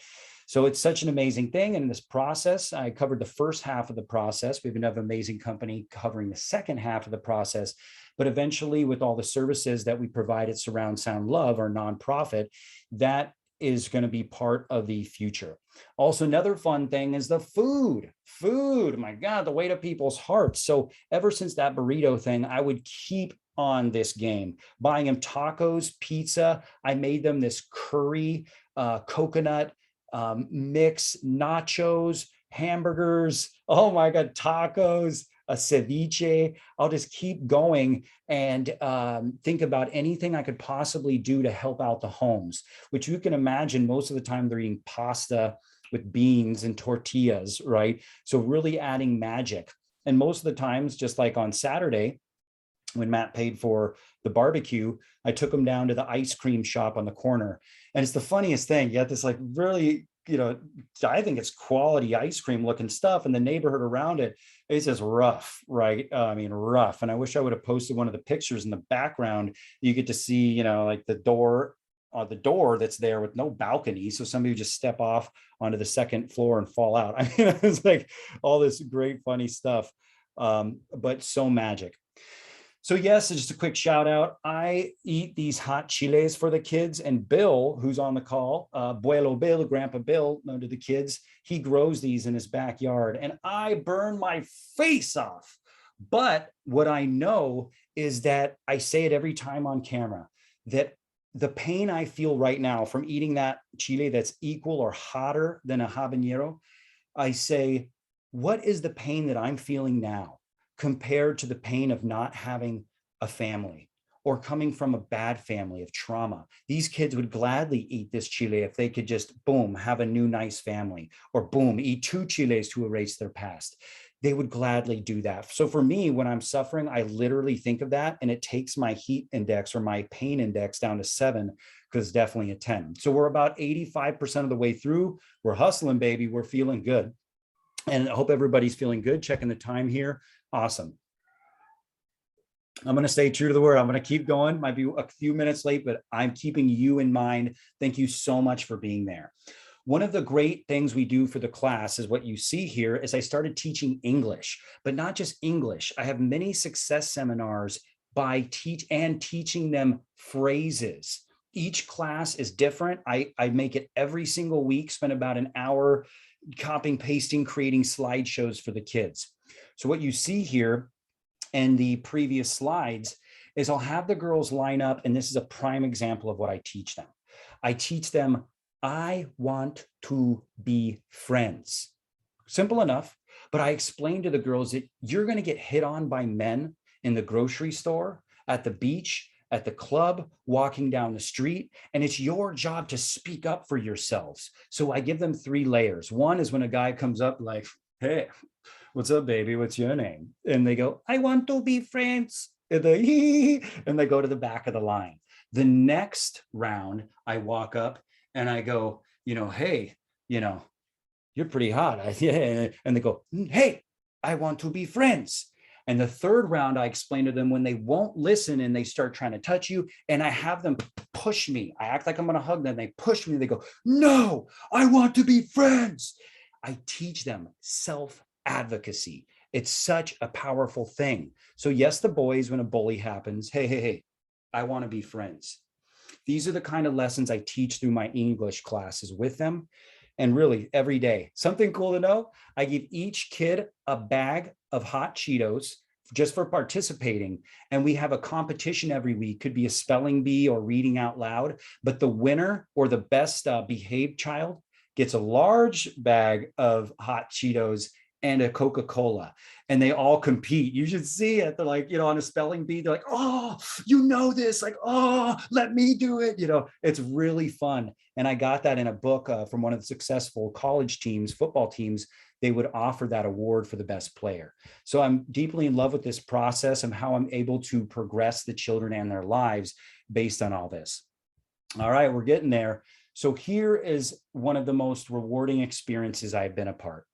So it's such an amazing thing. And in this process, I covered the first half of the process. We have another amazing company covering the second half of the process. But eventually, with all the services that we provide at Surround Sound Love, our nonprofit, that is going to be part of the future. Also, another fun thing is the food. Food, my God, the weight of people's hearts. So ever since that burrito thing, I would keep on this game, buying them tacos, pizza. I made them this curry, coconut, mix, nachos, hamburgers, oh my God, tacos, a ceviche. I'll just keep going and think about anything I could possibly do to help out the homes, which you can imagine most of the time they're eating pasta with beans and tortillas, right? So really adding magic. And most of the times, just like on Saturday, when Matt paid for the barbecue, I took him down to the ice cream shop on the corner. And it's the funniest thing. You have this like really, I think it's quality ice cream looking stuff. And the neighborhood around it is just rough, right? I mean, rough. And I wish I would have posted one of the pictures in the background. You get to see, like the door that's there with no balcony. So somebody would just step off onto the second floor and fall out. I mean, it's like all this great, funny stuff, but so magic. So yes, just a quick shout out. I eat these hot chiles for the kids, and Bill, who's on the call, Abuelo Bill, Grandpa Bill, known to the kids, he grows these in his backyard, and I burn my face off. But what I know is that I say it every time on camera, that the pain I feel right now from eating that chile that's equal or hotter than a habanero, I say, what is the pain that I'm feeling now compared to the pain of not having a family or coming from a bad family of trauma. These kids would gladly eat this chile if they could just, boom, have a new nice family, or boom, eat 2 chiles to erase their past. They would gladly do that. So for me, when I'm suffering, I literally think of that, and it takes my heat index or my pain index down to 7, because it's definitely a 10. So we're about 85% of the way through. We're hustling, baby. We're feeling good. And I hope everybody's feeling good. Checking the time here. Awesome. I'm going to stay true to the word. I'm going to keep going. Might be a few minutes late, but I'm keeping you in mind. Thank you so much for being there. One of the great things we do for the class is what you see here is I started teaching English, but not just English. I have many success seminars by teaching them phrases. Each class is different. I make it every single week, spend about an hour copying, pasting, creating slideshows for the kids. So what you see here and the previous slides is I'll have the girls line up, and this is a prime example of what I teach them. I teach them, I want to be friends. Simple enough, but I explain to the girls that you're going to get hit on by men in the grocery store, at the beach, at the club, walking down the street, and it's your job to speak up for yourselves. So I give them 3 layers. One is when a guy comes up like, hey, what's up, baby? What's your name? And they go, I want to be friends. And they go to the back of the line. The next round, I walk up and I go, hey, you're pretty hot. And they go, hey, I want to be friends. And the third round, I explain to them when they won't listen and they start trying to touch you, and I have them push me. I act like I'm going to hug them. They push me. They go, no, I want to be friends. I teach them self-advocacy. It's such a powerful thing. So yes, the boys, when a bully happens, hey, I want to be friends. These are the kind of lessons I teach through my English classes with them. And really every day. Something cool to know, I give each kid a bag of hot Cheetos just for participating. And we have a competition every week. Could be a spelling bee or reading out loud. But the winner or the best behaved child gets a large bag of hot Cheetos and a Coca-Cola, and they all compete. You should see it. They're like, on a spelling bee, they're like, oh, this, like, oh, let me do it. It's really fun. And I got that in a book from one of the successful college teams, football teams. They would offer that award for the best player. So I'm deeply in love with this process and how I'm able to progress the children and their lives based on all this. All right, we're getting there. So here is one of the most rewarding experiences I've been a part.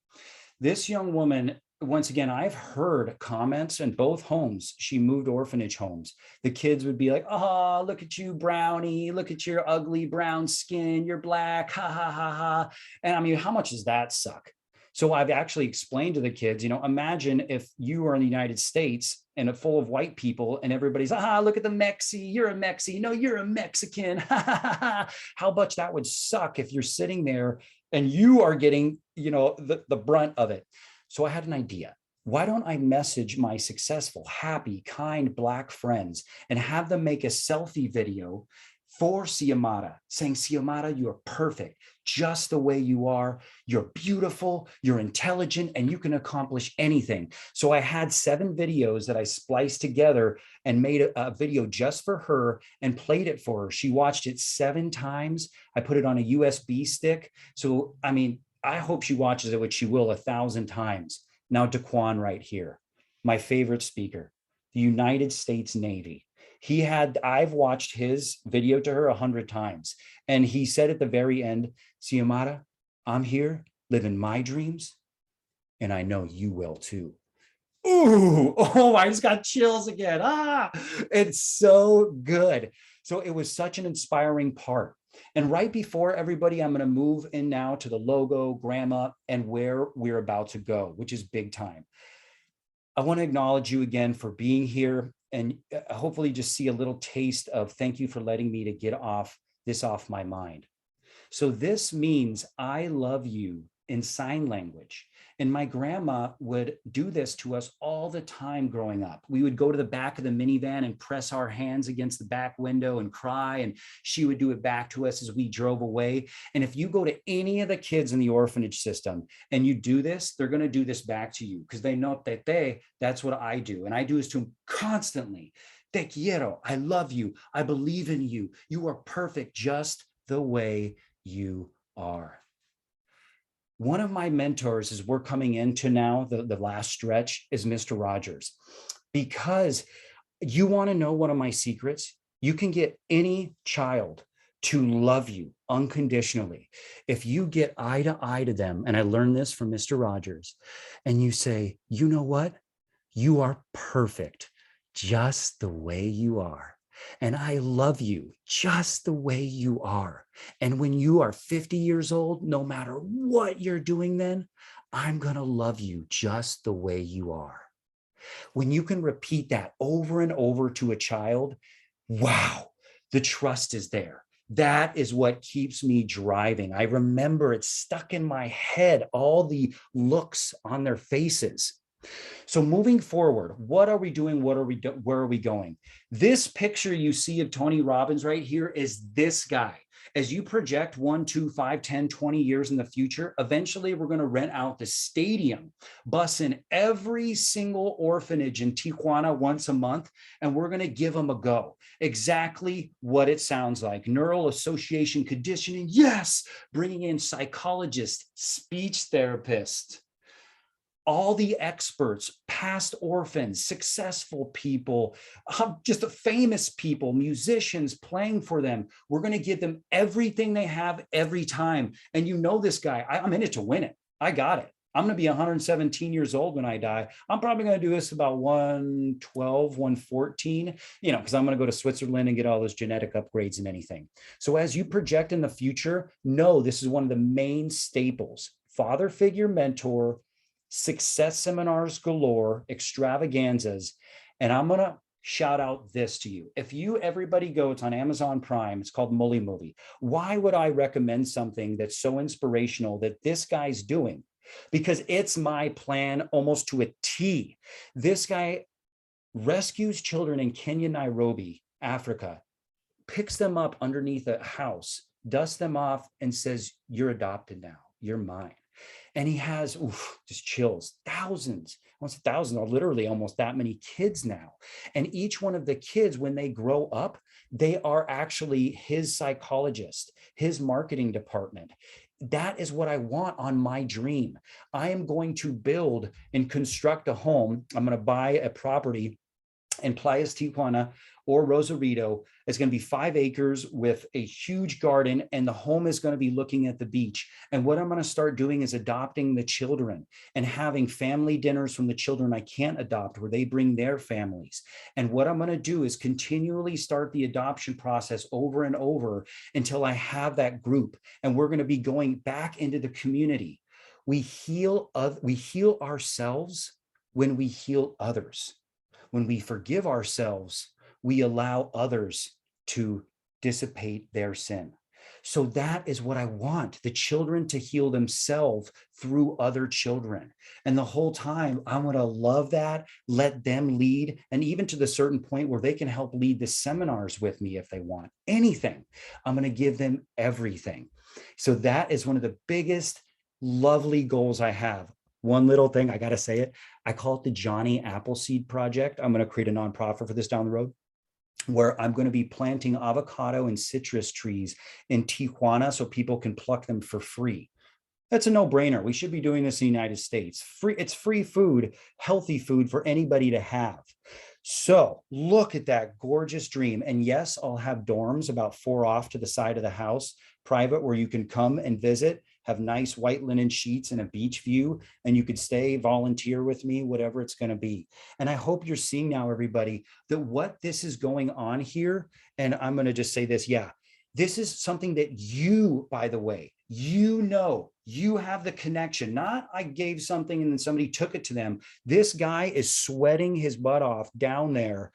This young woman, once again, I've heard comments in both homes. She moved orphanage homes. The kids would be like, oh, look at you, brownie. Look at your ugly brown skin. You're black. Ha, ha, ha, ha. And I mean, how much does that suck? So I've actually explained to the kids, imagine if you were in the United States and full of white people and everybody's, look at the Mexi, you're a Mexi. No, you're a Mexican. How much that would suck if you're sitting there and you are getting, the brunt of it. So I had an idea. Why don't I message my successful, happy, kind Black friends and have them make a selfie video for Xiomara, saying, Xiomara, you are perfect, just the way you are. You're beautiful, you're intelligent, and you can accomplish anything. So I had 7 videos that I spliced together and made a video just for her and played it for her. She watched it 7 times. I put it on a USB stick. So, I mean, I hope she watches it, which she will 1,000 times. Now, Daquan right here, my favorite speaker, the United States Navy. I've watched his video to her 100 times. And he said at the very end, Xiomara, I'm here living my dreams. And I know you will too. Ooh, oh, I just got chills again. It's so good. So it was such an inspiring part. And right before everybody, I'm going to move in now to the logo, grandma, and where we're about to go, which is big time. I want to acknowledge you again for being here and hopefully just see a little taste of thank you for letting me to get this off my mind. So this means I love you in sign language. And my grandma would do this to us all the time growing up. We would go to the back of the minivan and press our hands against the back window and cry. And she would do it back to us as we drove away. And if you go to any of the kids in the orphanage system and you do this, they're going to do this back to you because they know that that's what I do. And I do this to them constantly. Te quiero. I love you. I believe in you. You are perfect just the way you are. One of my mentors, as we're coming into now, the last stretch, is Mr. Rogers. Because you want to know one of my secrets? You can get any child to love you unconditionally. If you get eye to eye to them, and I learned this from Mr. Rogers, and you say, you know what? You are perfect just the way you are. And I love you just the way you are. And when you are 50 years old, no matter what you're doing then, I'm going to love you just the way you are. When you can repeat that over and over to a child, wow, the trust is there. That is what keeps me driving. I remember it's stuck in my head, all the looks on their faces. So moving forward, what are we doing? Where are we going? This picture you see of Tony Robbins right here is this guy. As you project 1, 2, 5, 10, 20 years in the future, eventually we're going to rent out the stadium, bus in every single orphanage in Tijuana once a month, and we're going to give them a go. Exactly what it sounds like. Neural association conditioning, yes, bringing in psychologists, speech therapists, all the experts, past orphans, successful people, just famous people, musicians playing for them. We're going to give them everything they have every time. And you know this guy, I'm in it to win it. I got it. I'm going to be 117 years old when I die. I'm probably going to do this about 112, 114, because I'm going to go to Switzerland and get all those genetic upgrades and anything. So as you project in the future, know this is one of the main staples: father figure mentor, success seminars galore, extravaganzas. And I'm going to shout out this to you. If everybody go, it's on Amazon Prime, it's called Meeeee Movie. Why would I recommend something that's so inspirational that this guy's doing? Because it's my plan almost to a T. This guy rescues children in Kenya, Nairobi, Africa, picks them up underneath a house, dusts them off, and says, you're adopted now, you're mine. And he has just chills, thousands, almost thousands, or literally almost that many kids now. And each one of the kids, when they grow up, they are actually his psychologist, his marketing department. That is what I want on my dream. I am going to build and construct a home. I'm going to buy a property in Playas Tijuana or Rosarito. It's going to be 5 acres with a huge garden, and the home is going to be looking at the beach. And what I'm going to start doing is adopting the children and having family dinners from the children I can't adopt, where they bring their families. And what I'm going to do is continually start the adoption process over and over until I have that group. And we're going to be going back into the community. We heal ourselves when we heal others. When we forgive ourselves, we allow others to dissipate their sin. So that is what I want, the children to heal themselves through other children. And the whole time, I want to love that, let them lead, and even to the certain point where they can help lead the seminars with me if they want. Anything. I'm going to give them everything. So that is one of the biggest, lovely goals I have. One little thing, I got to say it, I call it the Johnny Appleseed Project. I'm going to create a nonprofit for this down the road, where I'm going to be planting avocado and citrus trees in Tijuana so people can pluck them for free. That's a no-brainer. We should be doing this in the United States. It's free food, healthy food for anybody to have. So look at that gorgeous dream. And yes, I'll have dorms about 4 off to the side of the house, private, where you can come and visit, have nice white linen sheets and a beach view, and you could stay, volunteer with me, whatever it's going to be. And I hope you're seeing now, everybody, that what this is going on here, and I'm going to just say this, this is something that you, by the way, you have the connection, not I gave something and then somebody took it to them. This guy is sweating his butt off down there,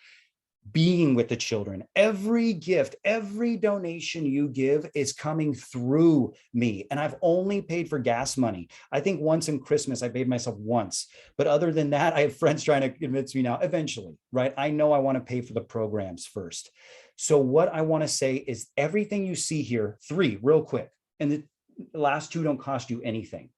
being with the children. Every gift, every donation you give is coming through me. And I've only paid for gas money. I think once in Christmas, I paid myself once. But other than that, I have friends trying to convince me now, eventually, right? I know I want to pay for the programs first. So what I want to say is everything you see here, 3 real quick, and the last 2 don't cost you anything.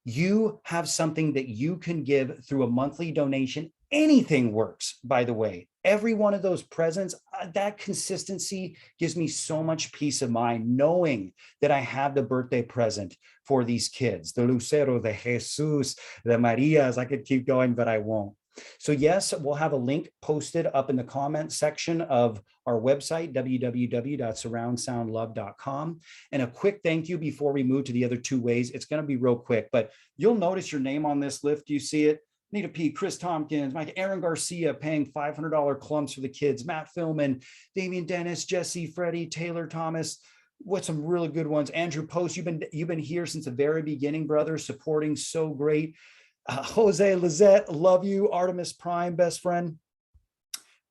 You have something that you can give through a monthly donation Anything works, by the way. Every one of those presents, that consistency gives me so much peace of mind, knowing that I have the birthday present for these kids, the Lucero, the Jesus, the Marias. I could keep going, but I won't. So yes, we'll have a link posted up in the comment section of our website, www.surroundsoundlove.com. And a quick thank you before we move to the other two ways. It's going to be real quick, but you'll notice your name on this list. Do you see it? Nita P, Chris Tompkins, Mike, Aaron Garcia paying $500 clumps for the kids, Matt Philman, Damian Dennis, Jesse, Freddie, Taylor Thomas. What some really good ones. Andrew Post, you've been here since the very beginning, brother, supporting so great. Jose Lizette, love you. Artemis Prime, best friend.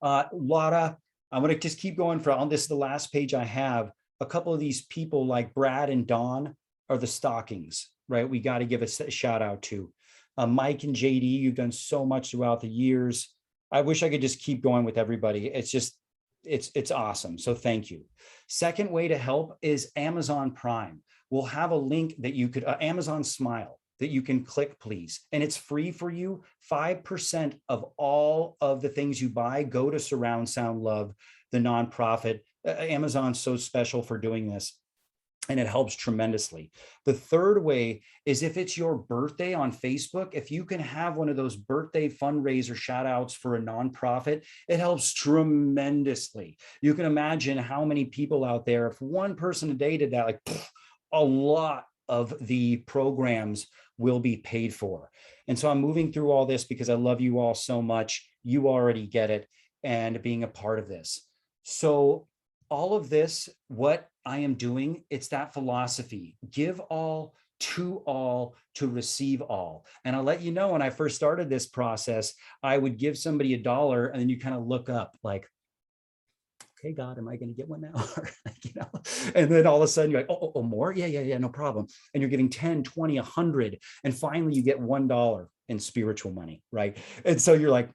Laura, I'm going to just keep going on this is the last page I have. A couple of these people like Brad and Don are the stockings, right? We got to give a shout out to. Mike and JD, you've done so much throughout the years. I wish I could just keep going with everybody. It's awesome. So thank you. Second way to help is Amazon Prime. We'll have a link that you could, Amazon Smile, that you can click, please. And it's free for you. 5% of all of the things you buy go to Surround Sound Love, the nonprofit. Amazon's so special for doing this, and it helps tremendously. The third way is if it's your birthday on Facebook, if you can have one of those birthday fundraiser shout outs for a nonprofit, it helps tremendously. You can imagine how many people out there, if one person a day did that, like a lot of the programs will be paid for. And so I'm moving through all this because I love you all so much. You already get it, and being a part of this. So all of this, what I am doing, it's that philosophy: give all, to receive all. And I'll let you know, when I first started this process, I would give somebody $1 and then you kind of look up like, okay, God, am I going to get one now? And then all of a sudden you're like, oh, more? Yeah, no problem. And you're giving 10, 20, 100. And finally you get $1 in spiritual money, right? And so you're like,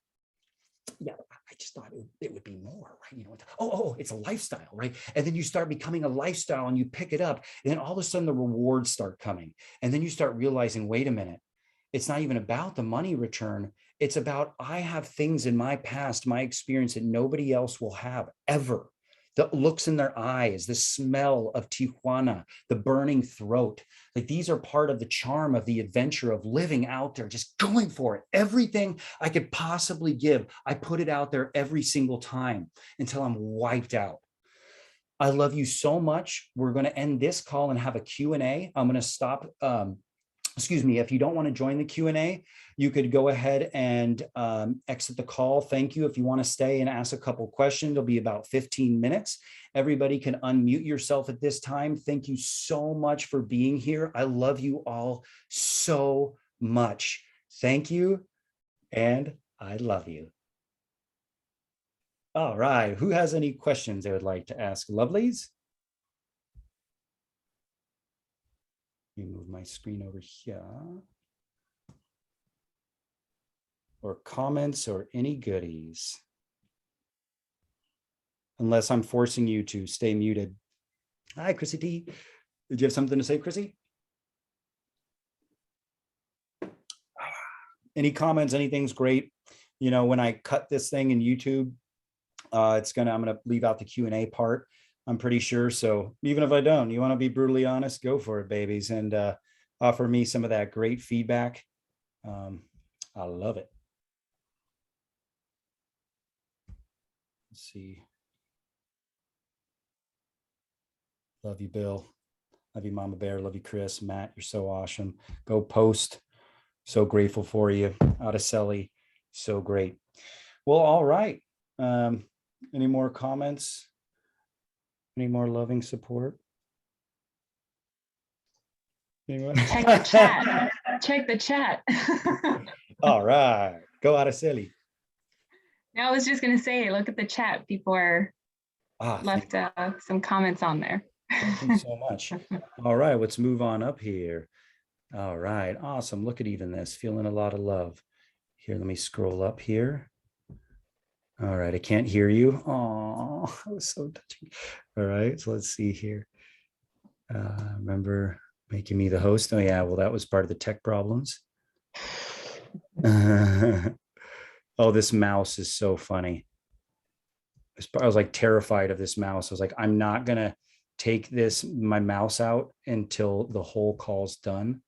yeah, I just thought it would be more, right? It's a lifestyle, right? And then you start becoming a lifestyle and you pick it up. And then all of a sudden the rewards start coming. And then you start realizing, wait a minute, it's not even about the money return. It's about, I have things in my past, my experience that nobody else will have ever. The looks in their eyes, the smell of Tijuana, the burning throat. Like, these are part of the charm of the adventure of living out there, just going for it. Everything I could possibly give, I put it out there every single time until I'm wiped out. I love you so much. We're going to end this call and have a Q&A. I'm going to stop. Excuse me, if you don't want to join the Q&A, you could go ahead and exit the call. Thank you. If you want to stay and ask a couple questions, it'll be about 15 minutes. Everybody can unmute yourself at this time. Thank you so much for being here. I love you all so much. Thank you, and I love you. All right, who has any questions they would like to ask? Lovelies? Let me move my screen over here. Or comments or any goodies. Unless I'm forcing you to stay muted. Hi, Chrissy T. Did you have something to say, Chrissy? Any comments, anything's great. You know, when I cut this thing in YouTube, I'm gonna leave out the Q&A part, I'm pretty sure. So even if I don't, you want to be brutally honest, go for it, babies, and offer me some of that great feedback. I love it. Let's see. Love you, Bill. Love you, Mama Bear. Love you, Chris. Matt, you're so awesome. Go Post. So grateful for you. Araceli, so great. Well, all right. Any more comments? Any more loving support? Anyone? Check the chat. Check the chat. All right. Go Araceli. No, I was just going to say, look at the chat. People are left some comments on there. Thank you so much. All right, let's move on up here. All right, awesome. Look at even this, feeling a lot of love. Here, let me scroll up here. All right, I can't hear you. Oh, that was so touching. All right, so let's see here. Remember making me the host? Oh yeah, well, that was part of the tech problems. Oh, this mouse is so funny. I was like terrified of this mouse. I was like, I'm not gonna take my mouse out until the whole call's done.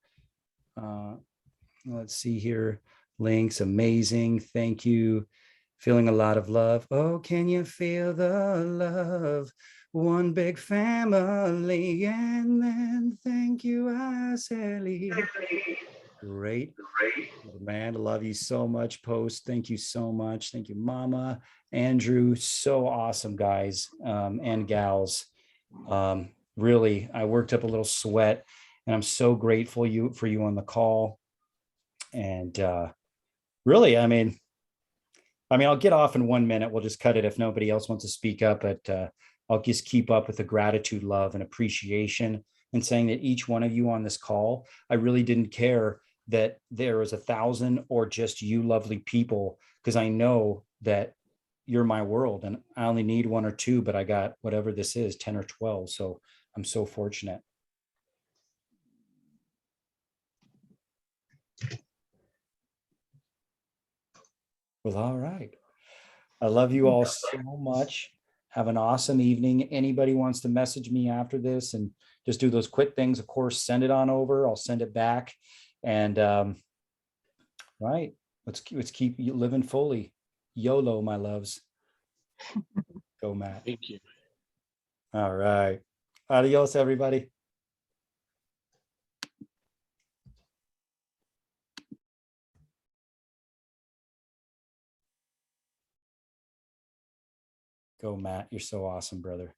Uh, let's see here. Links, amazing. Thank you. Feeling a lot of love. Oh, can you feel the love? One big family. And then thank you, Aseli. Great. Man, I love you so much, Post. Thank you so much. Thank you, Mama. Andrew, so awesome, guys and gals. Really, I worked up a little sweat, and I'm so grateful for you on the call. And really, I'll get off in 1 minute. We'll just cut it if nobody else wants to speak up, but I'll just keep up with the gratitude, love, and appreciation, and saying that each one of you on this call, I really didn't care that there was 1,000 or just you lovely people, because I know that you're my world, and I only need one or two, but I got whatever this is, 10 or 12. So I'm so fortunate. Well, all right. I love you all so much. Have an awesome evening. Anybody wants to message me after this and just do those quick things, of course, send it on over. I'll send it back. And right, let's keep living fully. YOLO, my loves. Go, Matt. Thank you. All right. Adios, everybody. Go, Matt. You're so awesome, brother.